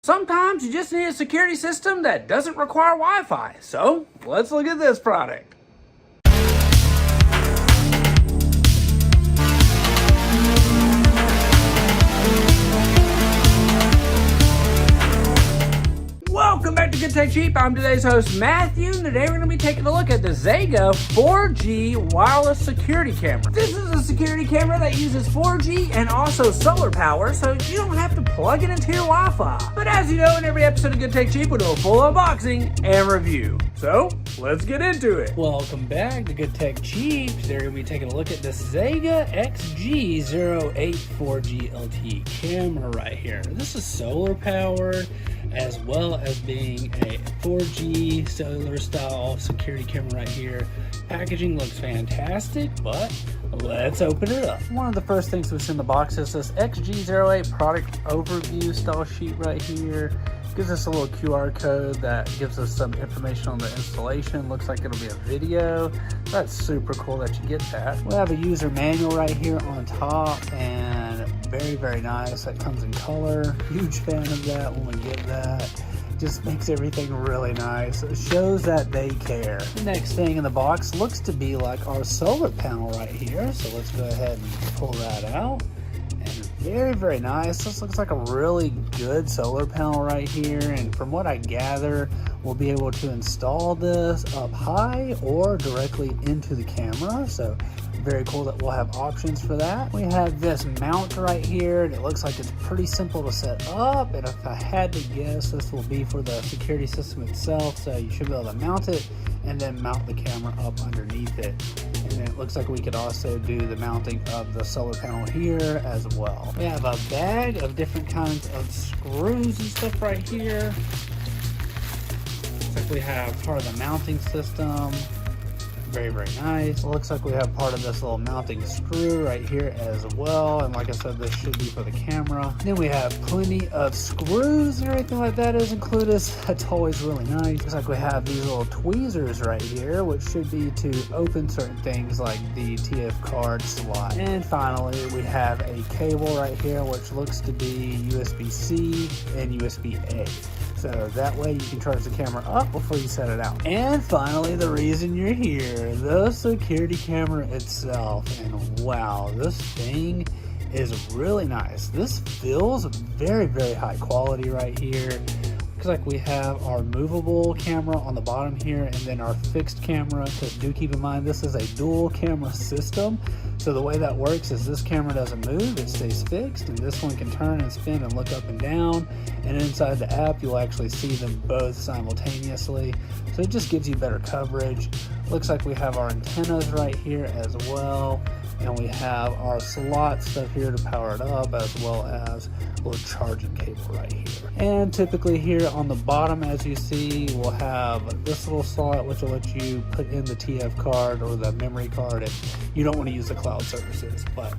Sometimes you just need a security system that doesn't require Wi-Fi. So let's look at this product. Welcome back to Good Tech Cheap. I'm today's host, Matthew, and today we're going to be taking a look at the Xega 4G wireless security camera. This is a security camera that uses 4G and also solar power, so you don't have to plug it into your Wi-Fi. But as you know, in every episode of Good Tech Cheap, we'll do a full unboxing and review. So let's get into it. Welcome back to Good Tech Cheap. Today we're going to be taking a look at this Xega XG08 4G LTE camera right here. This is solar powered, as well as being a 4G cellular style security camera right here. Packaging looks fantastic, but let's open it up. One of the first things we see in the box is this XG08 product overview style sheet right here. Gives us a little QR code that gives us some information on the installation. Looks like it'll be a video. That's super cool that you get that. We have a user manual right here on top, and very nice. That comes in color. Huge fan of that when we get that. Just makes everything really nice. It shows that they care. The next thing in the box looks to be like our solar panel right here. So let's go ahead and pull that out. And very nice. This looks like a really good solar panel right here, and from what I gather, we'll be able to install this up high or directly into the camera. So very cool that we'll have options for that. We have this mount right here, and it looks like it's pretty simple to set up, and if I had to guess, this will be for the security system itself. So you should be able to mount it and then mount the camera up underneath it. And then it looks like we could also do the mounting of the solar panel here as well. We have a bag of different kinds of screws and stuff right here. Looks like we have part of the mounting system. Very nice. Looks like we have part of this little mounting screw right here as well, and like I said, this should be for the camera. Then we have plenty of screws and everything like that is included. That's always really nice. Looks like we have these little tweezers right here, which should be to open certain things like the TF card slot. And finally, we have a cable right here, which looks to be USB-C and USB-A. So that way you can charge the camera up before you set it out. And finally, the reason you're here, the security camera itself. And wow, this thing is really nice. This feels very high quality right here. Looks like we have our movable camera on the bottom here, and then our fixed camera, because do keep in mind this is a dual camera system. So the way that works is this camera doesn't move, it stays fixed, and this one can turn and spin and look up and down, and inside the app you'll actually see them both simultaneously. So it just gives you better coverage. Looks like we have our antennas right here as well, and we have our slot stuff here to power it up, as well as a little charging cable right here. And typically here on the bottom, as you see, we'll have this little slot which will let you put in the TF card or the memory card if you don't want to use the cloud services. But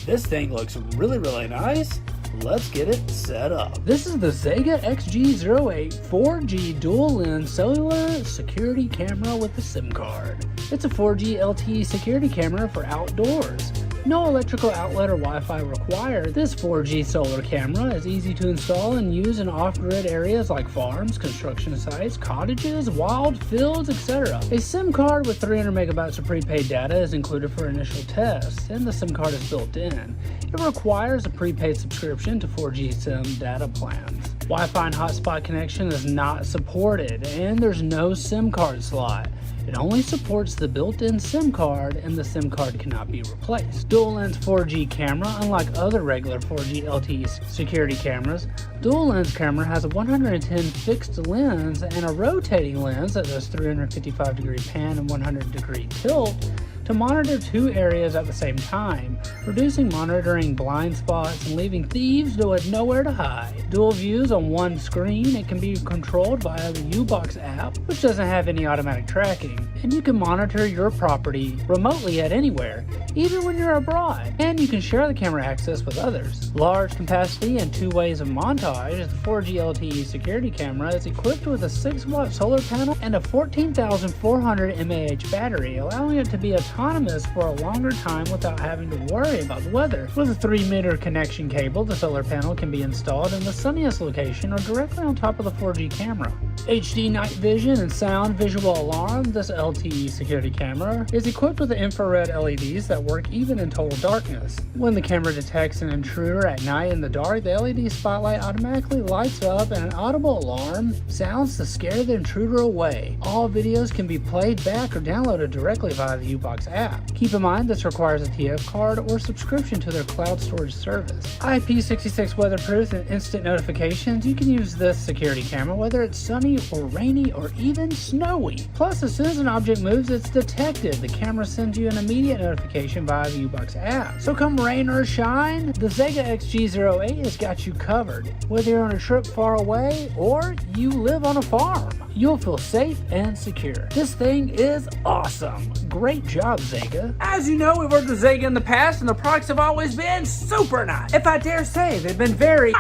this thing looks really nice. Let's get it set up. This is the Xega XG08 4G dual lens cellular security camera with a SIM card. It's a 4G LTE security camera for outdoors. No electrical outlet or Wi-Fi required. This 4G solar camera is easy to install and use in off-grid areas like farms, construction sites, cottages, wild fields, etc. A SIM card with 300 megabytes of prepaid data is included for initial tests, and the SIM card is built in. It requires a prepaid subscription to 4G SIM data plans. Wi-Fi and hotspot connection is not supported, and there's no SIM card slot. It only supports the built-in SIM card, and the SIM card cannot be replaced. Dual lens 4G camera. Unlike other regular 4G LTE security cameras, dual lens camera has a 110 fixed lens and a rotating lens that does 355 degree pan and 100 degree tilt to monitor two areas at the same time, reducing monitoring blind spots and leaving thieves with nowhere to hide. Dual views on one screen. It can be controlled via the U-Box app, which doesn't have any automatic tracking, and you can monitor your property remotely at anywhere, even when you're abroad, and you can share the camera access with others. Large capacity and 2 ways of montage. The 4G LTE security camera is equipped with a 6-watt solar panel and a 14,400 mAh battery, allowing it to be a autonomous for a longer time without having to worry about the weather. With a 3-meter connection cable, the solar panel can be installed in the sunniest location or directly on top of the 4G camera. HD night vision and sound visual alarm. This LTE security camera is equipped with the infrared LEDs that work even in total darkness. When the camera detects an intruder at night in the dark, the LED spotlight automatically lights up and an audible alarm sounds to scare the intruder away. All videos can be played back or downloaded directly via the U-Box app. Keep in mind this requires a TF card or subscription to their cloud storage service. IP66 weatherproof and instant notifications. You can use this security camera whether it's sunny or rainy or even snowy. Plus, as soon as an object moves, it's detected. The camera sends you an immediate notification via the U-Box app. So come rain or shine, the Xega XG08 has got you covered. Whether you're on a trip far away or you live on a farm, you'll feel safe and secure. This thing is awesome. Great job, Xega. As you know, we've worked with Xega in the past and the products have always been super nice. If I dare say, they've been very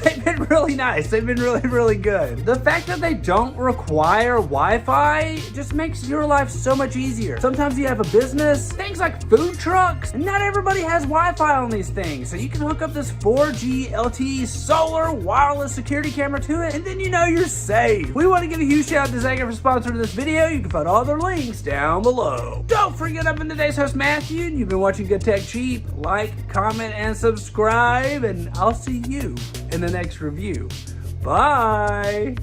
they've been really nice. They've been really good. The fact that they don't require Wi-Fi just makes your life so much easier. Sometimes you have a business, things like food trucks, and not everybody has Wi-Fi on these things. So you can hook up this 4G LTE solar wireless security camera to it, and then you know you're safe. We want to give a huge shout out to Xega for sponsoring this video. You can find all their links down below. Don't forget, I've been today's host, Matthew, and you've been watching Good Tech Cheap. Like, comment, and subscribe, and I'll see you in the next review. Bye!